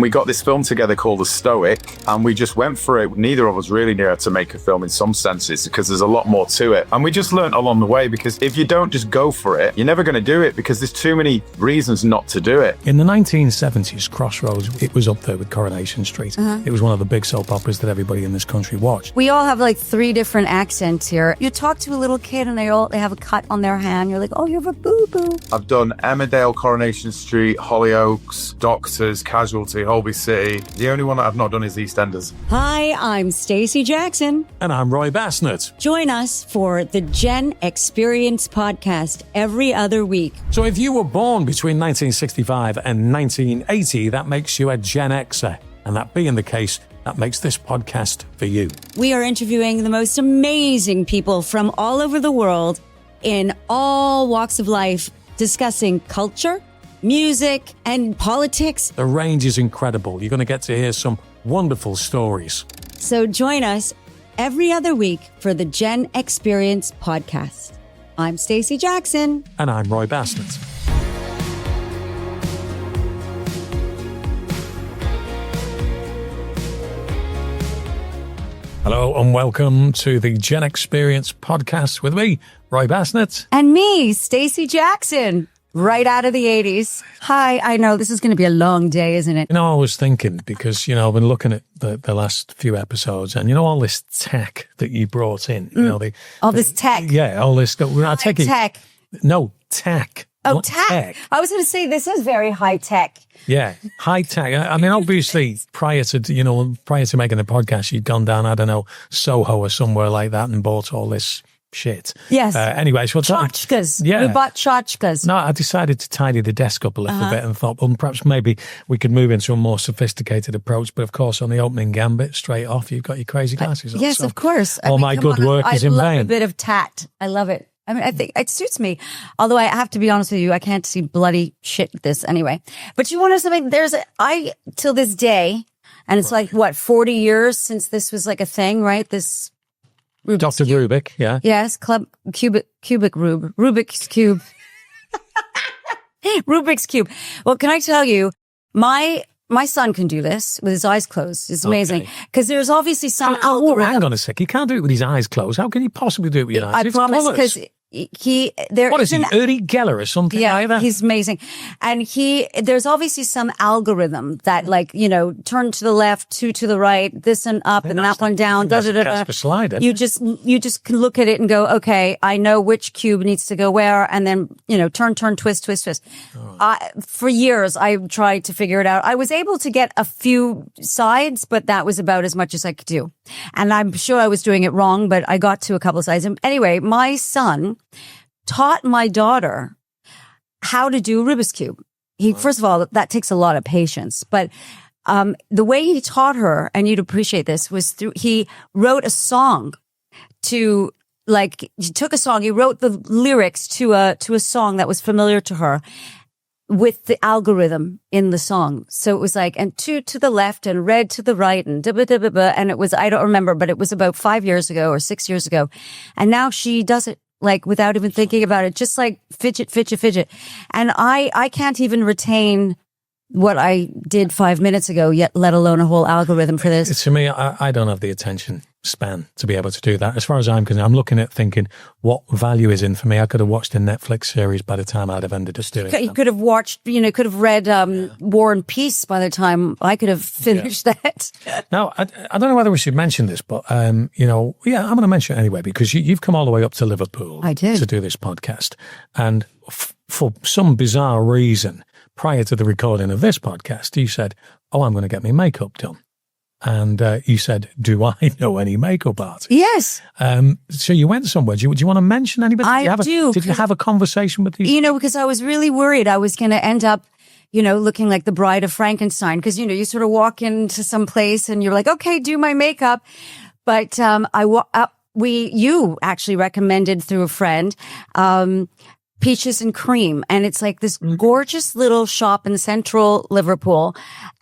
And we got this film together called The Stoic, and we just went for it. Neither of us really knew how to make a film in some senses because there's a lot more to it. And we just learned along the way, because if you don't just go for it, you're never going to do it because there's too many reasons not to do it. In the 1970s, Crossroads, it was up there with Coronation Street. It was one of the big soap operas that everybody in this country watched. We all have like 3 different accents here. You talk to a little kid and they have a cut on their hand. You're like, oh, you have a boo-boo. I've done Emmerdale, Coronation Street, Hollyoaks, Doctors, Casualty, Holby City. The only one that I've not done is EastEnders. Hi, I'm Stacey Jackson. And I'm Roy Bassnett. Join us for the Gen-X-Perience podcast every other week. So if you were born between 1965 and 1980, that makes you a Gen Xer. And that being the case, that makes this podcast for you. We are interviewing the most amazing people from all over the world in all walks of life, discussing culture, music, and politics. The range is incredible. You're going to get to hear some wonderful stories. So join us every other week for the Gen-X-Perience podcast. I'm Stacey Jackson. And I'm Roy Bassnett. Hello and welcome to the Gen-X-Perience podcast with me, Roy Bassnett. And me, Stacey Jackson, right out of the 80s. Hi, I know this is going to be a long day, isn't it? You know, I was thinking, because, you know, I've been looking at the last few episodes, and, you know, all this tech that you brought in, you know, this tech. Yeah, all this. I take it. Tech. No, tech. Oh, tech. I was going to say, this is very high tech. Yeah, high tech. I mean, obviously, prior to making the podcast, you'd gone down, I don't know, Soho or somewhere like that and bought all this shit. Yes. Anyway, so tchotchkes. Yeah. We bought tchotchkes. No, I decided to tidy the desk up a little bit and thought, well, perhaps maybe we could move into a more sophisticated approach. But of course, on the opening gambit, straight off, you've got your crazy glasses on. Yes, so of course. All my good work is in vain. I love a bit of tat. I love it. I mean, I think it suits me. Although I have to be honest with you, I can't see bloody shit with this anyway. But you want to know something? Till this day, and it's like, what, 40 years since this was like a thing, right? This Rubik's Dr. Cube. Rubik, yeah. Yes, Rubik's Cube. Rubik's Cube. Well, can I tell you, my son can do this with his eyes closed. It's amazing. Because there's obviously some algorithm. Hang on a sec. He can't do it with his eyes closed. How can he possibly do it with your eyes? I promise, because what is he, Uri Geller or something like that? He's amazing. And there's obviously some algorithm that, like, you know, turn to the left, two to the right, this and up, and that one down, That's for sliding. You just can look at it and go, okay, I know which cube needs to go where, and then, you know, turn, twist. For years, I tried to figure it out. I was able to get a few sides, but that was about as much as I could do. And I'm sure I was doing it wrong, but I got to a couple of sides. And anyway, my son taught my daughter how to do Rubik's Cube. First of all, that takes a lot of patience, but the way he taught her, and you'd appreciate this, was he wrote a song he took a song, he wrote the lyrics to a song that was familiar to her with the algorithm in the song. So it was like, and two to the left and red to the right and and it was, I don't remember, but it was about 5 years ago or 6 years ago. And now she does it like without even thinking about it, just like fidget. And I can't even retain what I did 5 minutes ago, yet let alone a whole algorithm for this. To me, I don't have the attention span to be able to do that. As far as I'm concerned, I'm looking at thinking what value is in for me. I could have watched a Netflix series by the time I'd have ended up doing it. You could have watched, could have read War and Peace by the time I could have finished that. Now, I don't know whether we should mention this, but, I'm going to mention it anyway, because you've come all the way up to Liverpool I did. to do this podcast. And for some bizarre reason, prior to the recording of this podcast, you said, I'm going to get my makeup done. And you said, do I know any makeup artists? Yes. So you went somewhere. Do you want to mention anybody? I do. Did you have a conversation with these? Because I was really worried I was going to end up, looking like the Bride of Frankenstein. Because, you sort of walk into some place and you're like, okay, do my makeup. But you actually recommended through a friend, Peaches and Cream. And it's like this gorgeous little shop in central Liverpool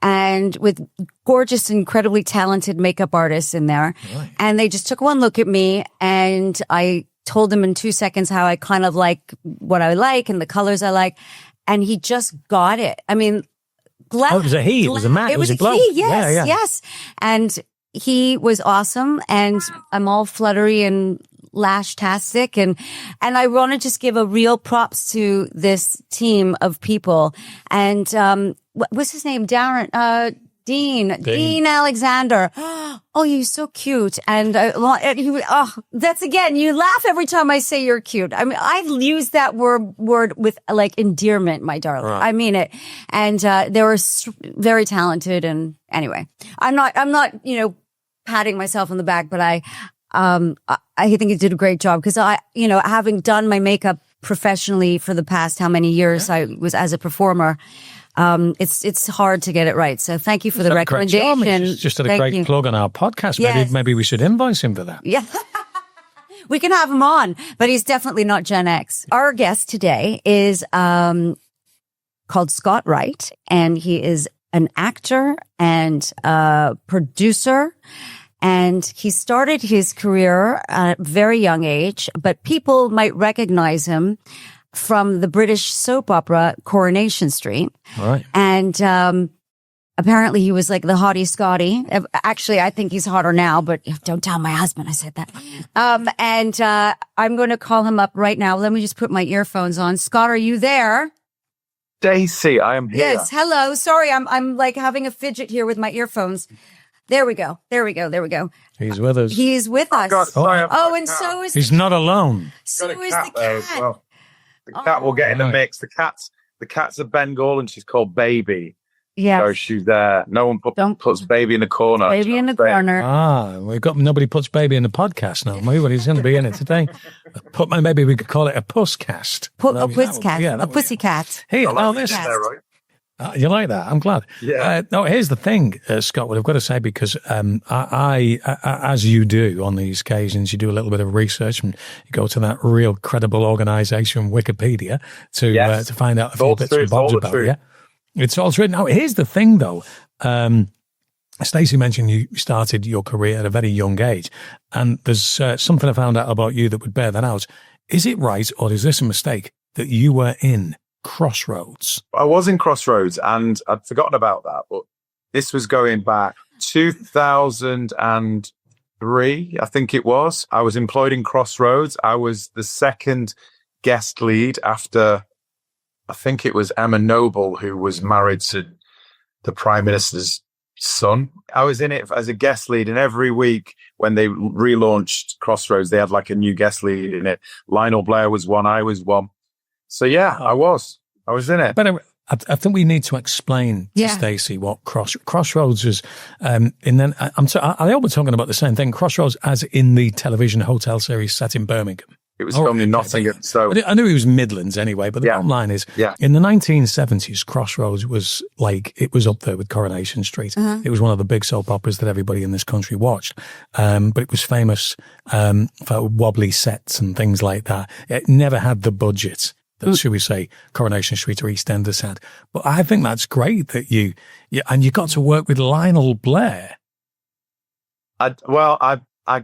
and with gorgeous, incredibly talented makeup artists in there. Right. And they just took one look at me and I told them in 2 seconds how I kind of like what I like and the colors I like. And he just got it. I mean, Oh, it was a he. It was a man. It was a bloke. he. Yes, yes. And he was awesome. And I'm all fluttery and lash-tastic. And I want to just give a real props to this team of people. And what's his name? Dean Alexander. Oh, you're so cute. And that's again, you laugh every time I say you're cute. I mean, I use that word with like endearment, my darling. Right. I mean it. And they were very talented. And anyway, I'm not, patting myself on the back, but I think you did a great job because having done my makeup professionally for the past how many years I was as a performer. It's hard to get it right. So thank you for the recommendation. He's just had a great plug on our podcast. Yes. Maybe we should invoice him for that. Yeah. We can have him on, but he's definitely not Gen X. Our guest today is called Scott Wright, and he is an actor and producer. And he started his career at a very young age, but people might recognize him from the British soap opera Coronation Street. Right. And apparently he was like the hottie Scotty. Actually, I think he's hotter now, but don't tell my husband I said that. And I'm going to call him up right now. Let me just put my earphones on. Scott, are you there? Stacey, I am here. Yes, hello. Sorry, I'm like having a fidget here with my earphones. There we go. He's with us. He's with us. And so is he's not alone. So is the cat. Well. The cat will get in the mix. The cat's a Bengal and she's called Baby. Yeah. So she's there. No one puts Baby in the corner. Baby in the corner. We've got nobody puts Baby in the podcast now. Nobody's going to be in it today. Maybe we could call it a pusscast. A pusscat. A pussycat. Hey, Right? You like that? I'm glad. Yeah. No, here's the thing, Scott, what I've got to say, because I, as you do on these occasions, you do a little bit of research and you go to that real credible organization, Wikipedia, to find out a few bits and bobs about you. It's all true. Now, here's the thing, though. Stacey mentioned you started your career at a very young age, and there's something I found out about you that would bear that out. Is it right, or is this a mistake, that you were in Crossroads? I was in Crossroads and I'd forgotten about that, but this was going back 2003, I think it was. I was employed in Crossroads. I was the second guest lead after, I think it was Emma Noble, who was married to the Prime Minister's son. I was in it as a guest lead, and every week when they relaunched Crossroads, they had like a new guest lead in it. Lionel Blair was one, I was one. So yeah, I was in it. But I think we need to explain to Stacey what Crossroads is. And then I hope we're talking about the same thing. Crossroads, as in the television hotel series set in Birmingham. It was filmed in Nottingham. So I knew it was Midlands anyway. But the bottom line is, in the 1970s, Crossroads was it was up there with Coronation Street. Uh-huh. It was one of the big soap operas that everybody in this country watched. But it was famous for wobbly sets and things like that. It never had the budget that, should we say, Coronation Street or EastEnders had. But I think that's great that you got to work with Lionel Blair. I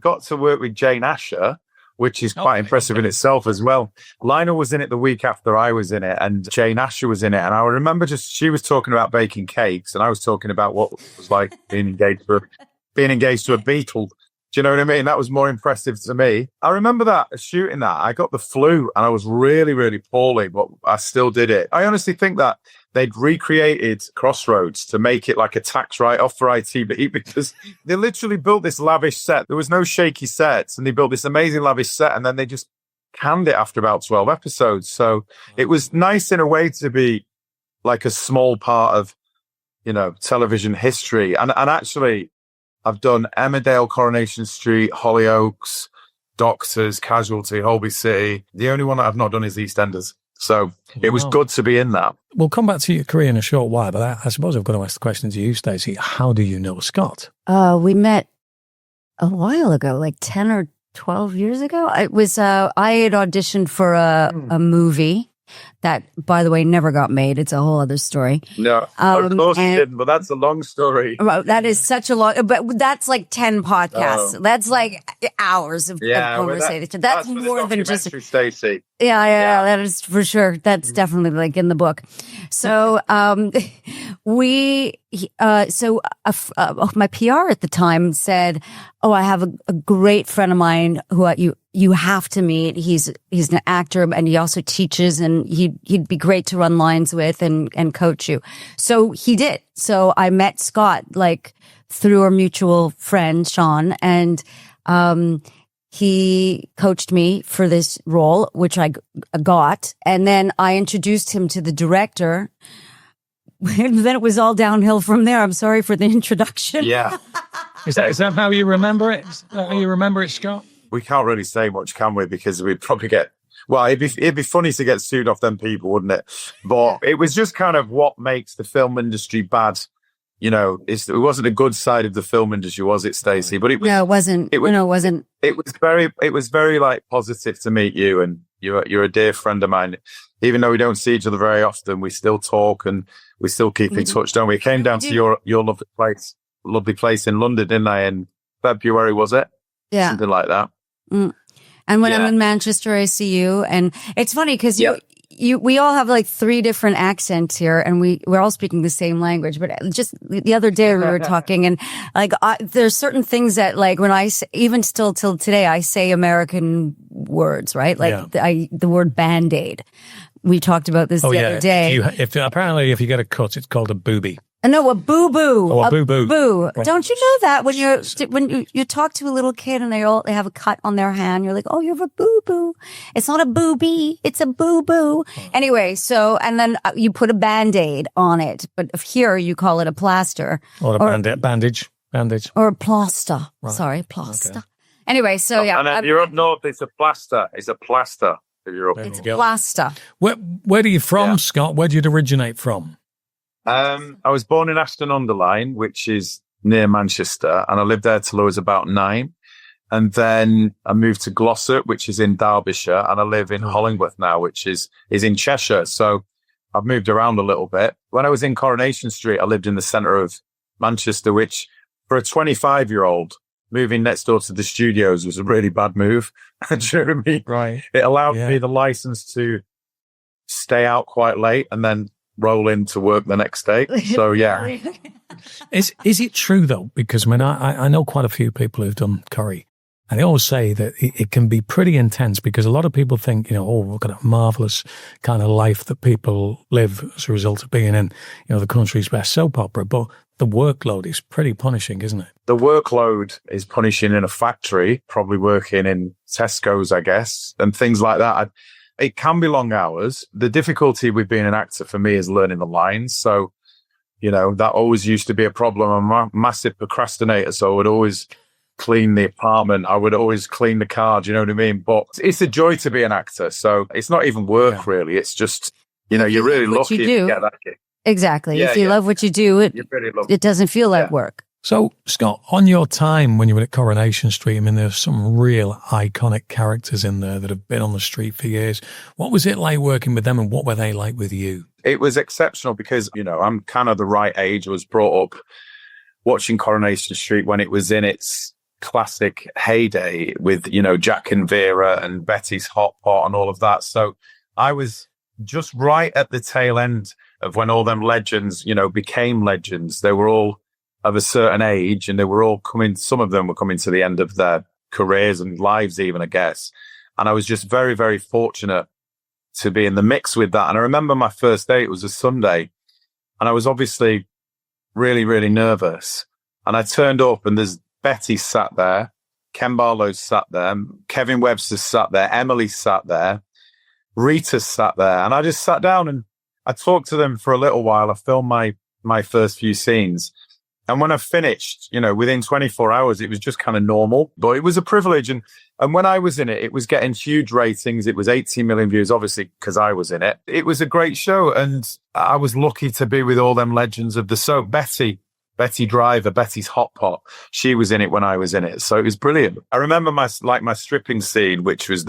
got to work with Jane Asher, which is quite impressive in itself as well. Lionel was in it the week after I was in it, and Jane Asher was in it. And I remember she was talking about baking cakes, and I was talking about what it was like being engaged to a Beatle. Do you know what I mean? That was more impressive to me. I remember shooting that. I got the flu and I was really, really poorly, but I still did it. I honestly think that they'd recreated Crossroads to make it like a tax write-off for ITV, because they literally built this lavish set. There was no shaky sets, and they built this amazing lavish set, and then they just canned it after about 12 episodes. So it was nice in a way to be like a small part of, television history. And actually, I've done Emmerdale, Coronation Street, Hollyoaks, Doctors, Casualty, Holby City. The only one that I've not done is EastEnders. So it was good to be in that. We'll come back to your career in a short while, but I suppose I've got to ask the question to you, Stacey. How do you know Scott? We met a while ago, like 10 or 12 years ago. It was I had auditioned for a movie that, by the way, never got made. It's a whole other story. No, of course it didn't, but that's a long story. That is such a long, but that's like 10 podcasts. That's like hours of conversation. That's more than just Stacey. Yeah, that is for sure. That's definitely like in the book. So My PR at the time said, "Oh, I have a great friend of mine who you have to meet. He's an actor and he also teaches, and he'd be great to run lines with and coach you." So he did. So I met Scott through our mutual friend Sean, and he coached me for this role, which I got, and then I introduced him to the director. And then it was all downhill from there. I'm sorry for the introduction. Yeah. Is that how you remember it? Is that how you remember it, Scott? We can't really say much, can we? Because we'd probably get, well, it'd be funny to get sued off them people, wouldn't it? But it was just kind of what makes the film industry bad. You know, it wasn't a good side of the film industry, was it, Stacey? But it was. No, it wasn't. It wasn't. It was very positive to meet you, and you're a dear friend of mine. Even though we don't see each other very often, we still talk and we still keep in touch, don't we? Came down to your lovely place in London, didn't I? In February, was it? Yeah, something like that. And when I'm in Manchester, I see you, and it's funny because we all have 3 different accents here, and we're all speaking the same language. But just the other day we were talking, and there's certain things that when I say, even still till today, I say American words, right? The word Band-Aid. We talked about this the other day. Apparently, if you get a cut, it's called a boobie. No, a boo-boo. Oh, a boo-boo. Boo. Right. Don't you know that when you talk to a little kid and they have a cut on their hand, you're like, "Oh, you have a boo-boo." It's not a boobie, it's a boo-boo. Oh. Anyway, and then you put a Band-Aid on it, but here you call it a plaster. Or a bandage. Or a plaster. Right. Sorry, plaster. Okay. Anyway, so yeah. And if you're up north, it's a plaster. It's a plaster. If you're up It's north. plaster. Where are you from, Scott? Where did you originate from? I was born in Ashton-under-Lyne, which is near Manchester, and I lived there till I was about 9. And then I moved to Glossop, which is in Derbyshire, and I live in Hollingworth now, which is in Cheshire. So I've moved around a little bit. When I was in Coronation Street, I lived in the centre of Manchester, which for a 25-year-old, moving next door to the studios was a really bad move. Do you know what I mean? Right. It allowed me the license to stay out quite late and then roll in to work the next day. So yeah. Is it true though? Because I know quite a few people who've done Corrie, and they always say that it can be pretty intense because a lot of people think, we've got a marvelous kind of life that people live as a result of being in, the country's best soap opera, but the workload is pretty punishing, isn't it? The workload is punishing in a factory, probably working in Tesco's, I guess, and things like that. It can be long hours. The difficulty with being an actor for me is learning the lines. So, that always used to be a problem. I'm a massive procrastinator, so I would always clean the apartment. I would always clean the car. Do you know what I mean? But it's a joy to be an actor. So it's not even work, really. It's just, you're really lucky to get that gig. Exactly. If you love what you do, it doesn't feel like work. So, Scott, on your time when you were at Coronation Street, there's some real iconic characters in there that have been on the street for years. What was it like working with them, and what were they like with you? It was exceptional because, I'm kind of the right age. I was brought up watching Coronation Street when it was in its classic heyday with, Jack and Vera and Betty's Hot Pot and all of that. So I was just right at the tail end of when all them legends, became legends. They were all of a certain age, and they were all some of them were coming to the end of their careers and lives even, I guess. And I was just very, very fortunate to be in the mix with that. And I remember my first day, it was a Sunday, and I was obviously really, really nervous. And I turned up, and there's Betty sat there, Ken Barlow's sat there, Kevin Webster's sat there, Emily sat there, Rita sat there. And I just sat down and I talked to them for a little while. I filmed my first few scenes. And when I finished, within 24 hours, it was just kind of normal, but it was a privilege. And when I was in it, it was getting huge ratings. It was 18 million views, obviously, because I was in it. It was a great show. And I was lucky to be with all them legends of the soap. Betty Driver, Betty's Hot Pot. She was in it when I was in it. So it was brilliant. I remember my stripping scene, which was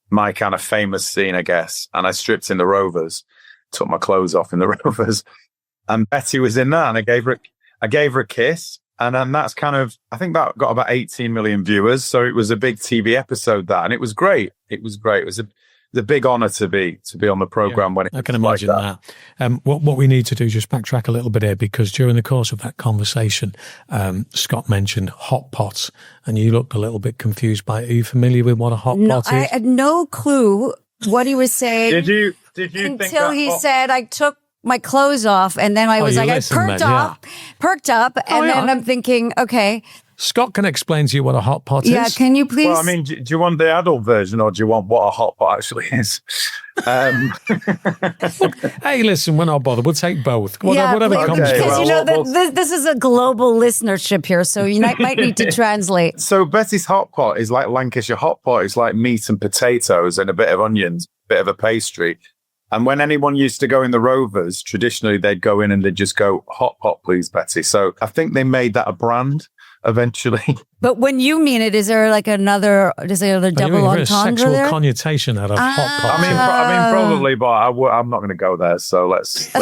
my kind of famous scene, I guess. And I stripped in the Rovers, took my clothes off in the Rovers. And Betty was in that, and I gave her a kiss, and then that's I think that got about 18 million viewers. So it was a big TV episode, and it was great. It was great. It was a big honor to be on the program when I can imagine that. What we need to do is just backtrack a little bit here, because during the course of that conversation, Scott mentioned hot pots, and you looked a little bit confused by it. Are you familiar with what a hot pot is? I had no clue what he was saying. Did you think until that he said I took my clothes off, and then I was like, I perked up, and then I'm thinking, okay. Scott can explain to you what a hot pot is. Yeah, can you please? Well, I mean, do you want the adult version, or do you want what a hot pot actually is? Hey, listen, we're not bothered. We'll take both. Whatever please, comes okay, because well, this is a global listenership here, so you might need to translate. So Betty's hot pot is like Lancashire hot pot. It's like meat and potatoes and a bit of onions, bit of a pastry. And when anyone used to go in the Rovers, traditionally they'd go in and they'd just go, hot pot, please, Betty. So I think they made that a brand eventually. But when you mean it, is there another double entendre sexual there? connotation out of hot pot? I mean, probably, but I'm not going to go there. So let's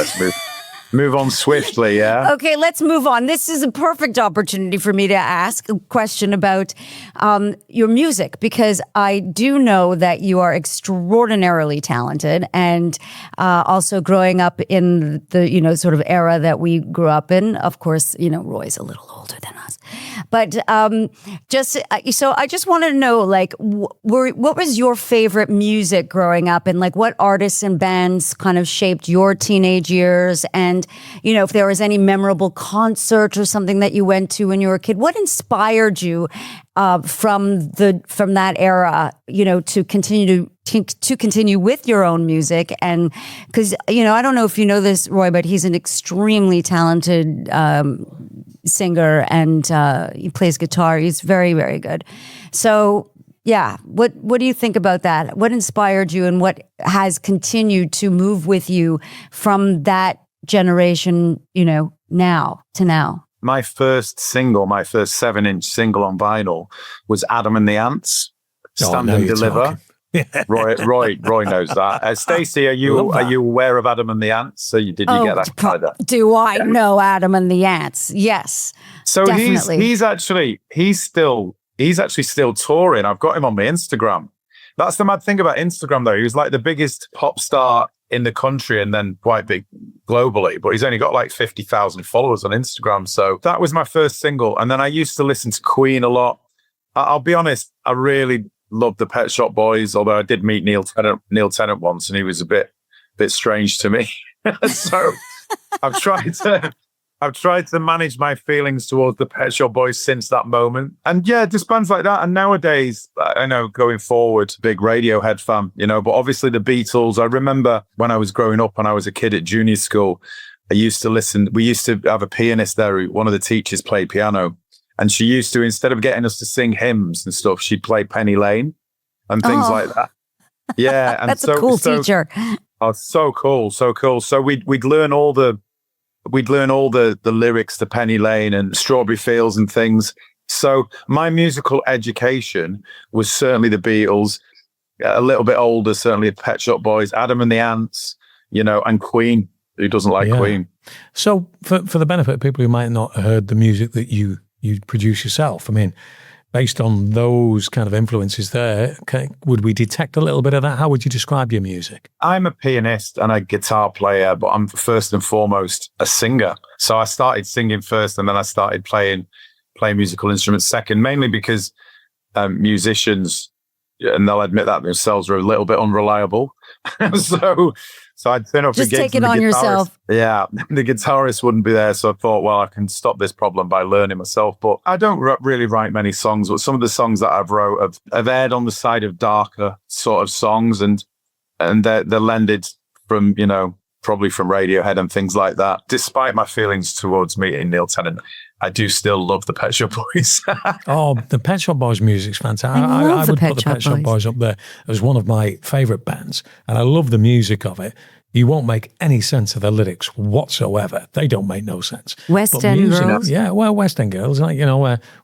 move on swiftly. Yeah. Okay, let's move on. This is a perfect opportunity for me to ask a question about your music, because I do know that you are extraordinarily talented, and also growing up in the sort of era that we grew up in. Of course, Roy's a little older than us, but so I just wanted to know, like, what was your favorite music growing up, and like what artists and bands kind of shaped your teenage years, and if there was any memorable concert or something that you went to when you were a kid. What inspired you from that era, to continue with your own music? And because I don't know if you know this, Roy, but he's an extremely talented singer, and he plays guitar. He's very, very good. So yeah, what do you think about that? What inspired you, and what has continued to move with you from that generation, now to now? My first 7-inch single on vinyl was Adam and the Ants, Stand and Deliver. Roy knows that. Stacey, are you aware of Adam and the Ants? So did you get that? Do I know Adam and the Ants? Yes. So definitely. he's actually still touring. I've got him on my Instagram. That's the mad thing about Instagram, though. He was like the biggest pop star in the country, and then quite big globally, but he's only got like 50,000 followers on Instagram. So that was my first single. And then I used to listen to Queen a lot. I'll be honest, I really loved the Pet Shop Boys, although I did meet Neil Tennant once, and he was a bit strange to me. So I've tried to manage my feelings towards the Pet Shop Boys since that moment. And yeah, just bands like that. And nowadays, I know going forward, big Radiohead fan, but obviously the Beatles. I remember when I was growing up, when I was a kid at junior school, we used to have a pianist there. One of the teachers played piano, and she used to, instead of getting us to sing hymns and stuff, she'd play Penny Lane and things like that. Yeah. And that's a cool teacher. Oh, so cool. So cool. So we'd learn all the lyrics to Penny Lane and Strawberry Fields and things. So my musical education was certainly the Beatles, a little bit older, certainly Pet Shop Boys, Adam and the Ants, and Queen. Who doesn't like Queen? So for the benefit of people who might not have heard the music that you produce yourself, I mean, based on those kind of influences there, would we detect a little bit of that? How would you describe your music? I'm a pianist and a guitar player, but I'm first and foremost a singer. So I started singing first, and then I started playing musical instruments second, mainly because musicians, and they'll admit that themselves, are a little bit unreliable. So I'd turn up just for gigs. Take it on yourself. Yeah, the guitarist wouldn't be there. So I thought, well, I can stop this problem by learning myself. But I don't really write many songs, but some of the songs that I've wrote have aired on the side of darker sort of songs, and they're lended from, probably from Radiohead and things like that. Despite my feelings towards meeting Neil Tennant, I do still love the Pet Shop Boys. Oh, the Pet Shop Boys music's fantastic. I would put the Pet Shop Boys up there as one of my favourite bands, and I love the music of it. You won't make any sense of the lyrics whatsoever. They don't make no sense. West End Girls? Yeah, well, West End Girls, like,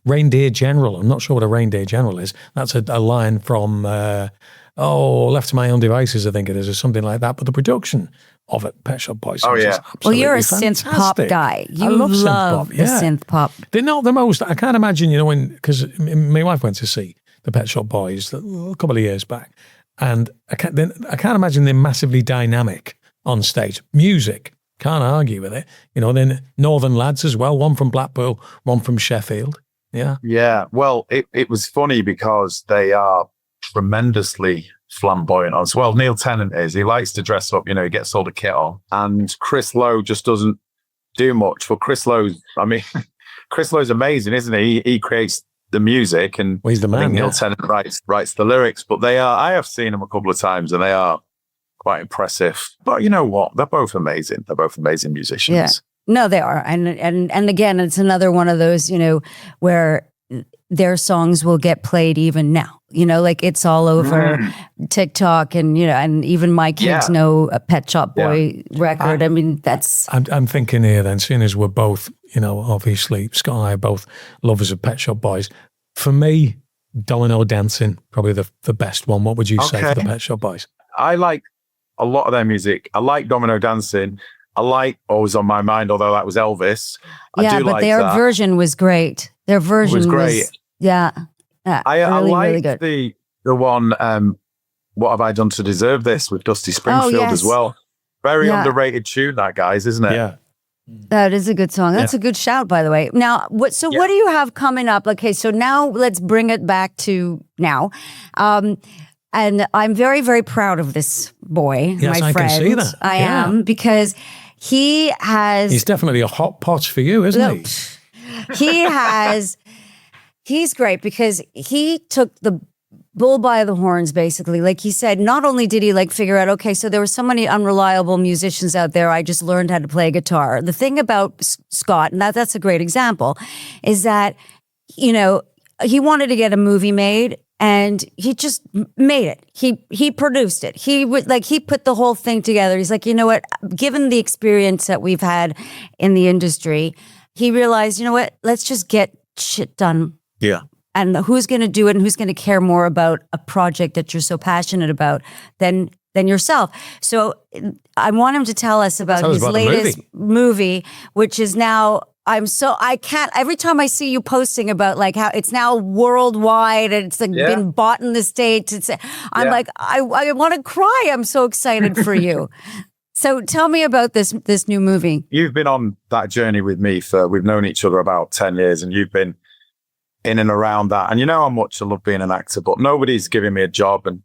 Reindeer General. I'm not sure what a Reindeer General is. That's a line from, Left to My Own Devices, I think it is, or something like that. But the production of it, Pet Shop Boys. Oh, yeah. Well, you're a fantastic. synth pop guy. You love love synth pop. the Yeah. synth pop. They're not the most, I can't imagine, because my wife went to see the Pet Shop Boys a couple of years back. And I can't imagine they're massively dynamic on stage. Music, can't argue with it. Then Northern lads as well, one from Blackpool, one from Sheffield. Yeah. Yeah. Well, it was funny because they are tremendously flamboyant on. Well, Neil Tennant is. He likes to dress up, he gets all the kit on. And Chris Lowe just doesn't do much. For Chris Lowe's amazing, isn't he? He creates the music, and he's the man. I think Neil Tennant writes the lyrics. But I have seen them a couple of times, and they are quite impressive. But you know what? They're both amazing. They're both amazing musicians. Yeah. No, they are. And again, it's another one of those, where their songs will get played even now. Like it's all over TikTok, and and even my kids know a Pet Shop Boy record. I mean, that's. I'm thinking here then, seeing as we're both, obviously Scott and I are both lovers of Pet Shop Boys. For me, Domino Dancing, probably the best one. What would you say for the Pet Shop Boys? I like a lot of their music. I like Domino Dancing. I like Always on My Mind, although that was Elvis. Yeah, but their version was great. Their version was great. I like the one, What Have I Done to Deserve This, with Dusty Springfield as well. Very underrated tune, that, guys, isn't it? Yeah. That is a good song. That's a good shout, by the way. Now, what do you have coming up? Okay, so now let's bring it back to now. And I'm very, very proud of this boy, yes, my friend. I can see that. I am, because he's definitely a hot pot for you, isn't he? He's great because he took the bull by the horns, basically. Like he said, not only did he figure out, okay, so there were so many unreliable musicians out there, I just learned how to play guitar. The thing about Scott, and that's a great example, is that, he wanted to get a movie made, and he just made it. He produced it. He put the whole thing together. He's like, you know what, given the experience that we've had in the industry, he realized, you know what, let's just get shit done. Yeah. And who's going to do it, and who's going to care more about a project that you're so passionate about than yourself? So I want him to tell us about his latest movie, which is now, I can't, every time I see you posting about how it's now worldwide and it's been bought in the States, I'm like, I want to cry. I'm so excited for you. So tell me about this new movie. You've been on that journey with me we've known each other about 10 years, and you've been in and around that. And you know how much I love being an actor, but nobody's giving me a job. And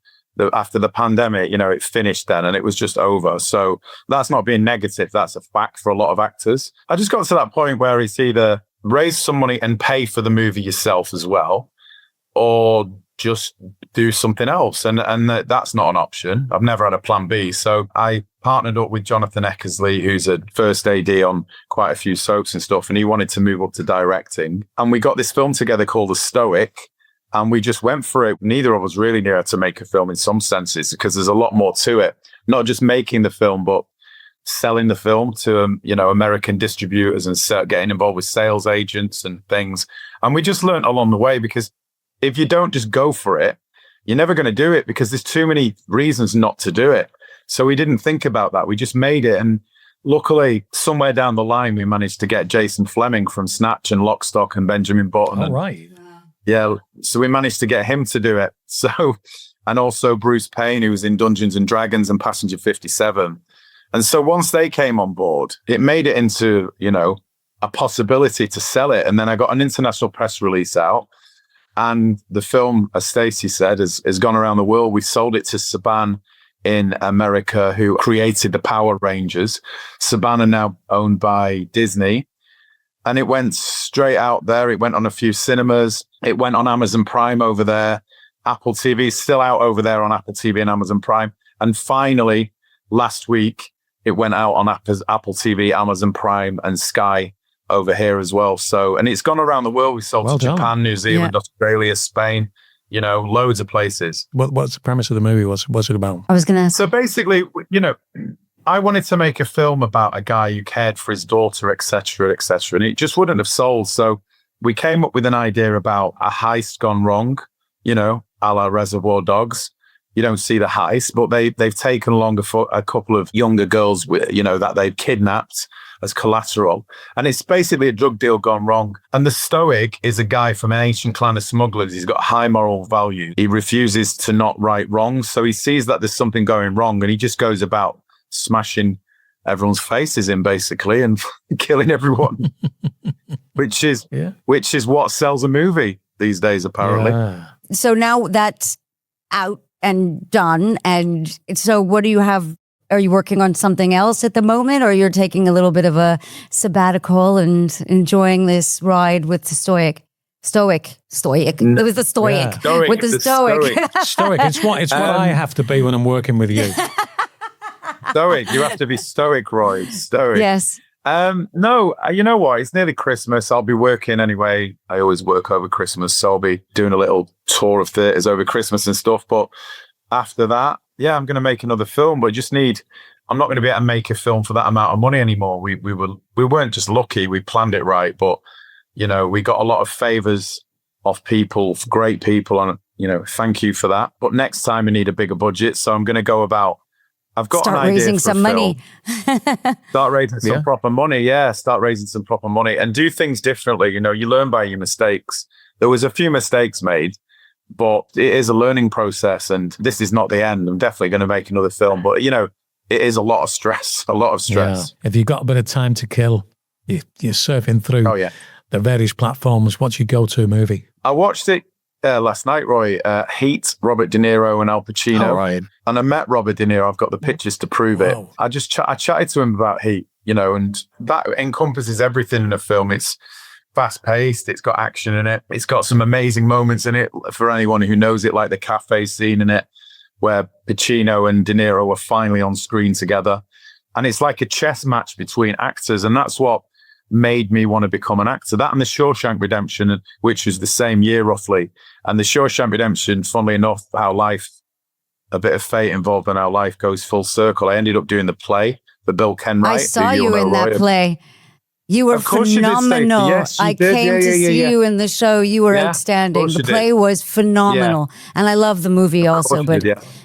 after the pandemic, it finished then and it was just over. So that's not being negative. That's a fact for a lot of actors. I just got to that point where it's either raise some money and pay for the movie yourself as well, or just do something else. And that's not an option. I've never had a plan B. So I partnered up with Jonathan Eckersley, who's a first AD on quite a few soaps and stuff. And he wanted to move up to directing. And we got this film together called The Stoic. And we just went for it. Neither of us really knew how to make a film in some senses, because there's a lot more to it. Not just making the film, but selling the film to, American distributors and getting involved with sales agents and things. And we just learned along the way, because if you don't just go for it, you're never going to do it, because there's too many reasons not to do it. So we didn't think about that. We just made it. And luckily, somewhere down the line, we managed to get Jason Fleming from Snatch and Lock, Stock and Benjamin Button. All right. Yeah. So we managed to get him to do it. So, and also Bruce Payne, who was in Dungeons and Dragons and Passenger 57. And so once they came on board, it made it into, a possibility to sell it. And then I got an international press release out. And the film, as Stacey said, has gone around the world. We sold it to Saban in America, who created the Power Rangers. Saban are now owned by Disney. And it went straight out there. It went on a few cinemas. It went on Amazon Prime over there. Apple TV is still out over there on Apple TV and Amazon Prime. And finally, last week, it went out on Apple TV, Amazon Prime, and Sky over here as well. So, and it's gone around the world. We sold to Japan, New Zealand, Australia, Spain, loads of places. What's the premise of the movie? What's it about? I was going to ask. So basically, I wanted to make a film about a guy who cared for his daughter, etc., and it just wouldn't have sold. So we came up with an idea about a heist gone wrong, a la Reservoir Dogs. You don't see the heist, but they've taken along a couple of younger girls, that they've kidnapped as collateral. And it's basically a drug deal gone wrong. And the Stoic is a guy from an ancient clan of smugglers. He's got high moral value. He refuses to not right wrongs. So he sees that there's something going wrong and he just goes about smashing everyone's faces in basically and killing everyone, which is what sells a movie these days, apparently. Yeah. So now that's out and done. And so what do you have? Are you working on something else at the moment, or you're taking a little bit of a sabbatical and enjoying this ride with the Stoic? It was the Stoic. Yeah. Stoic, with the Stoic. Stoic. It's what I have to be when I'm working with you. Stoic. You have to be stoic, Roy. Stoic. Yes. No, you know what? It's nearly Christmas. I'll be working anyway. I always work over Christmas, so I'll be doing a little tour of theaters over Christmas and stuff. But after that, yeah, I'm going to make another film. But I'm not going to be able to make a film for that amount of money anymore. We weren't just lucky. We planned it right, but we got a lot of favors off people, great people, and thank you for that. But next time we need a bigger budget, so I'm going to go about. I've got Start an idea raising for some a money. Start raising some proper money. Yeah, start raising some proper money and do things differently. You learn by your mistakes. There was a few mistakes made, but it is a learning process. And this is not the end. I'm definitely going to make another film, but it is a lot of stress. Yeah. If you've got a bit of time to kill, you're surfing through the various platforms. What's your go-to movie? I watched it last night, Roy. Heat, Robert De Niro and Al Pacino. Oh, right. And I met Robert De Niro. I've got the pictures to prove it. I just I chatted to him about Heat, and that encompasses everything in a film. It's fast-paced. It's got action in it. It's got some amazing moments in it for anyone who knows it, like the cafe scene in it, where Pacino and De Niro are finally on screen together. And it's like a chess match between actors. And that's what made me want to become an actor. That and the Shawshank Redemption, which was the same year roughly. And the Shawshank Redemption, funnily enough, a bit of fate involved in how life goes full circle. I ended up doing the play for Bill Kenwright. I saw you in that play. You were phenomenal. Yes, I came to see you in the show. You were outstanding. The play was phenomenal. And I love the movie also. But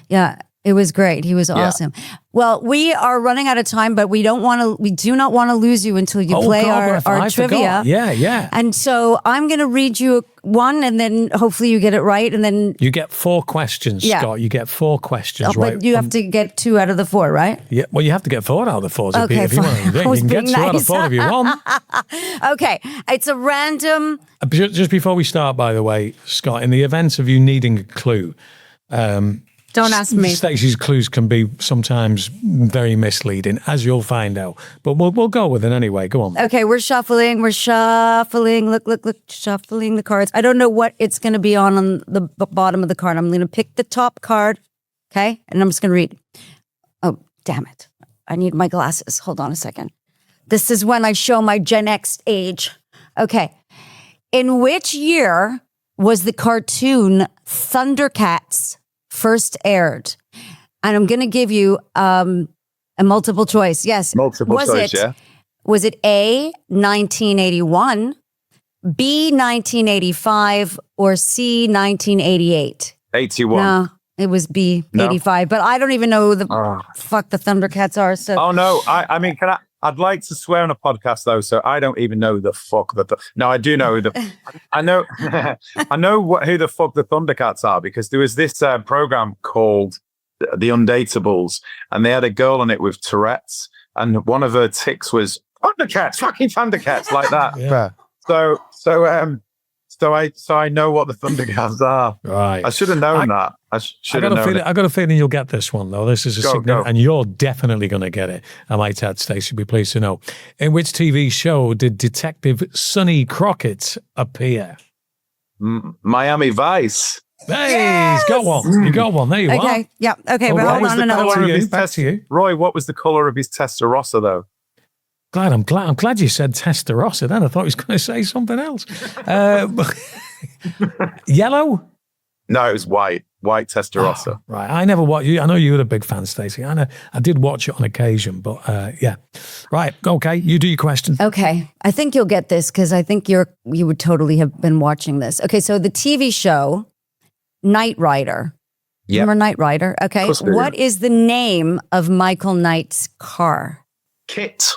yeah, it was great. He was awesome. Well, we are running out of time, but we do not want to lose you until you play our trivia. Yeah. And so I'm going to read you one, and then hopefully you get it right. And then you get 4 questions, Scott. You get 4 questions, right? But you have to get 2 out of the 4, right? Yeah. Well, you have to get 4 out of the 4. Okay, if you want. You can get 2 out of 4 if you want. Okay. It's a random. Just before we start, by the way, Scott, in the event of you needing a clue, don't ask me. Stacey's clues can be sometimes very misleading, as you'll find out. But we'll go with it anyway. Go on. Okay, we're shuffling. Look, shuffling the cards. I don't know what it's going to be on the bottom of the card. I'm going to pick the top card, okay? And I'm just going to read. Oh, damn it. I need my glasses. Hold on a second. This is when I show my Gen X age. Okay. In which year was the cartoon Thundercats first aired? And I'm going to give you a multiple choice. Yes. Multiple choice, yeah. Was it A, 1981, B, 1985, or C, 1988? 81. No, it was B, 85. But I don't even know who the fuck the Thundercats are. So. Oh, no. I mean, I'd like to swear on a podcast, though, so I don't even know the fuck. No, I do know I know who the fuck the Thundercats are, because there was this program called The Undateables, and they had a girl on it with Tourette's, and one of her tics was Thundercats, fucking Thundercats, like that. Yeah. So I know what the Thundercats are. Right. I should have known that. I got a feeling you'll get this one, though. This is a signal, and you're definitely going to get it. I might add, Stacey, be pleased to know. In which TV show did Detective Sonny Crockett appear? Miami Vice. Hey, yes! he's got one. You got one. There you are. Okay. Yeah. Okay. Well, hold on another one. Back to you. Roy, what was the color of his Testarossa, though? I'm glad you said Testarossa then. I thought he was going to say something else. Yellow? No, it was white. White Testarossa. Oh, right. I never watched you. I know you were a big fan, Stacey. I did watch it on occasion, but yeah. Right. Okay. You do your question. Okay. I think you'll get this because I think you would totally have been watching this. Okay. So the TV show Knight Rider Yep. Remember Knight Rider? Okay. Of course I do. What is the name of Michael Knight's car? Kit.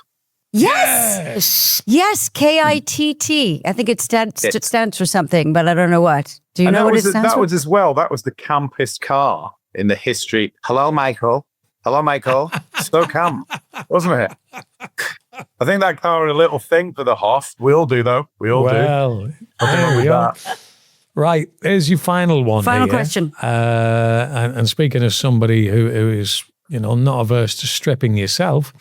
Yes. Yes. KITT. I think it stands for something, but I don't know what. Do you know what it stands that for? was as well. That was the campest car in the history. Hello, Michael. Hello, Michael. So camp, wasn't it? I think that car had a little thing for the Hoff. We all do, though. We all do. Well, Nothing wrong with that. right. Here's your final one. Final here. question. And speaking of somebody who is, not averse to stripping yourself,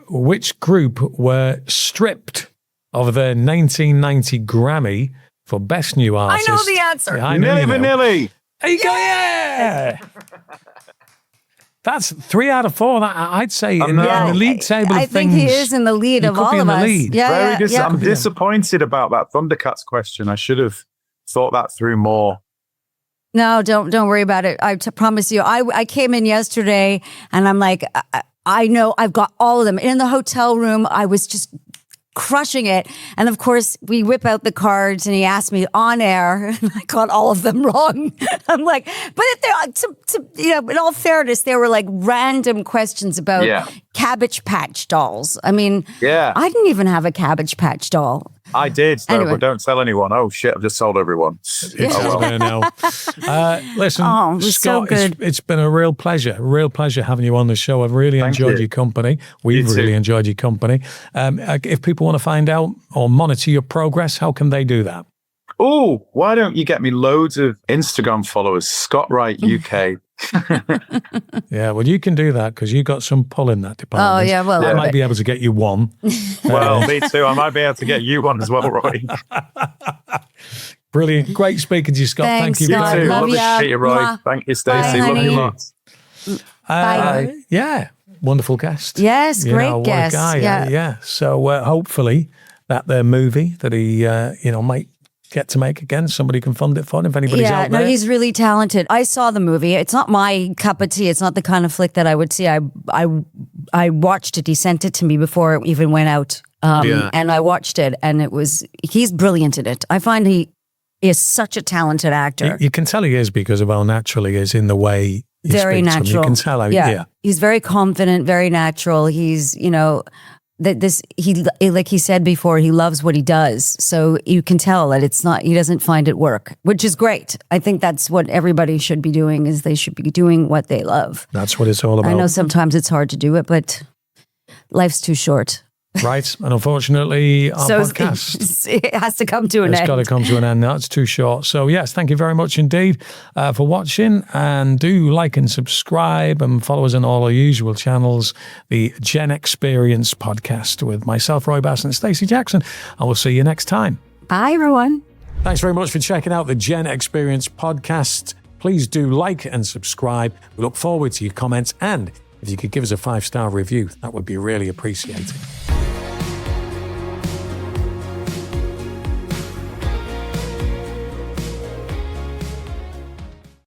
which group were stripped of their 1990 Grammy for Best New Artist? I know the answer. Yeah, I know Nilly you know. Vanilli. There you go. Yeah. That's 3 out of 4. I'd say in the league table I of think things. he is in the lead he of could all be in of the us. lead. Yeah, I'm disappointed about that Thundercats question. I should have thought that through more. No, don't worry about it. I promise you. I came in yesterday and I'm like, I know I've got all of them. In the hotel room, I was just crushing it. And of course, we whip out the cards and he asked me on air and I got all of them wrong. I'm like, but in all fairness, there were like random questions about Cabbage Patch dolls. I mean, I didn't even have a Cabbage Patch doll. I did, though, Anyway. but don't tell anyone. Oh, shit, I've just sold everyone. It's there now. Listen, Oh, it was so Scott, good. it's been a real pleasure having you on the show. I've really enjoyed your company. We've really enjoyed your company. If people want to find out or monitor your progress, how can they do that? Oh, why don't you get me loads of Instagram followers? Scott Wright UK. Yeah, well, you can do that because you got some pull in that department. Oh, yeah, well, I might be able to get you one. Well, me too. I might be able to get you one as well, Roy. Brilliant. Great speaking to you, Scott. Thanks, Thank you Scott. very Love much. Love to ya. meet you, Roy. Mwah. Thank you, Stacey. Bye, Love you honey. lots. Bye. Yeah, wonderful guest. Yes, great what a guest. guy. Yeah. So hopefully that their movie that he might get to make again, somebody can fund it for him if anybody's out there. No, he's really talented. I saw the movie. It's not my cup of tea. It's not the kind of flick that I would see. I watched it. He sent it to me before it even went out. And I watched it, and he's brilliant in it. I find he is such a talented actor. You can tell he is because of how natural he is in the way he Very speaks. natural. You can tell how, yeah. He's very confident, very natural. He's, like he said before, he loves what he does. So you can tell that he doesn't find it work, which is great. I think that's what everybody should be doing, is they should be doing what they love. That's what it's all about. I know sometimes it's hard to do it, but life's too short. Right. And unfortunately, our podcast it has to come to an it's end. got to come to an end now. It's too short. So, yes, thank you very much indeed for watching. And do like and subscribe and follow us on all our usual channels. The Gen-X-Perience podcast with myself, Roy Bass, and Stacey Jackson. I will see you next time. Bye, everyone. Thanks very much for checking out the Gen-X-Perience podcast. Please do like and subscribe. We look forward to your comments. And if you could give us a 5-star review, that would be really appreciated.